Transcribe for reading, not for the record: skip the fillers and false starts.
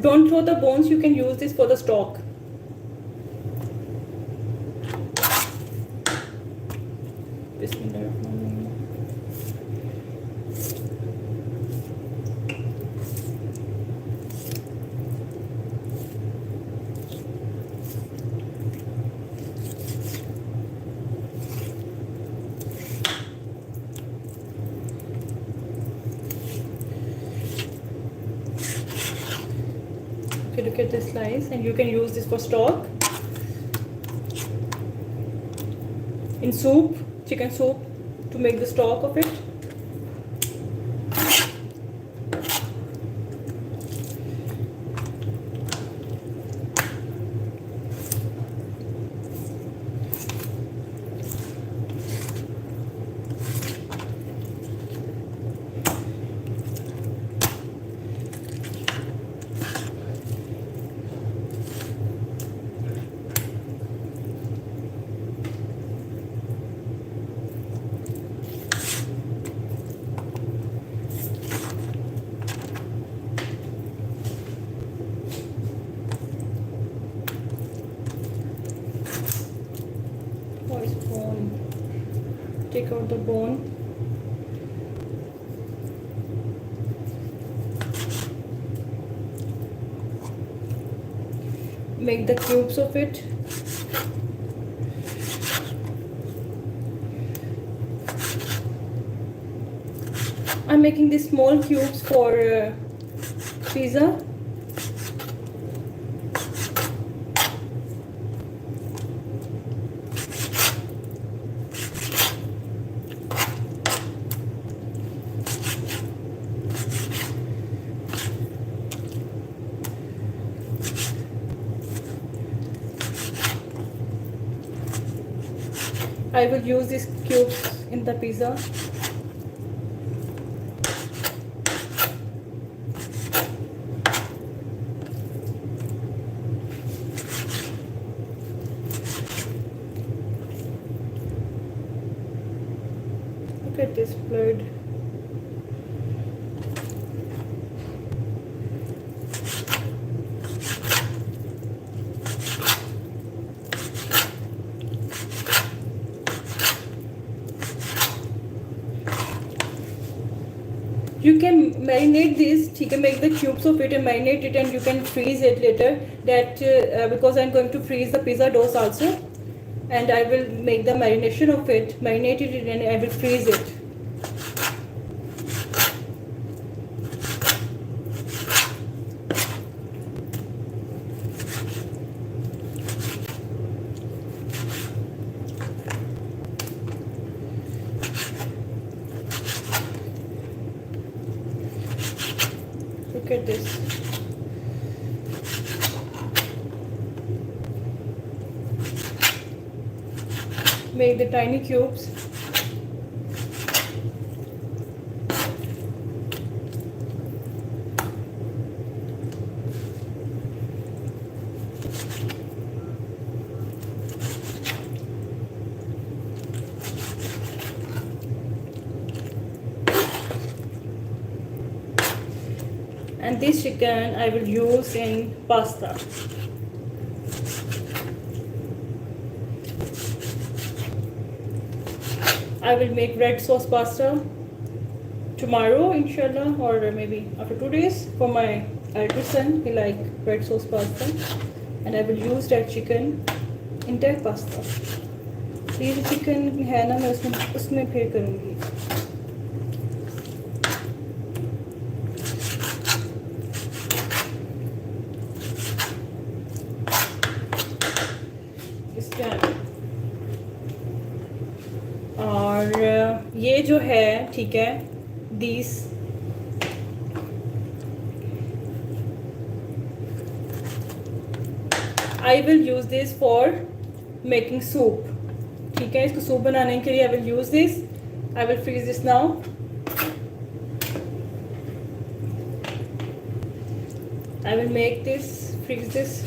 Don't throw the bones, you can use this for the stock. Okay, look at this slice, and you can use this for stock, in soup, chicken soup, to make the stock of it. Take out the bone. Make the cubes of it. I'm making these small cubes for pizza. I will use these cubes in the pizza. Look at this blood. You can marinate this, you can make the cubes of it and marinate it, and you can freeze it later. That because I'm going to freeze the pizza dough also, and I will make the marination of it, marinate it, and I will freeze it. Look at this. Make the tiny cubes. And this chicken I will use in pasta. I will make red sauce pasta tomorrow, inshallah, or maybe after 2 days. For my elder son, he like red sauce pasta, and I will use that chicken in that pasta. ये जो chicken है ना, मैं उसमें फिर करूँगी. और ये जो है, ठीक है, these I will use this for making soup. ठीक है, इसको सूप बनाने के लिए I will use this. I will freeze this now. I will make this, freeze this.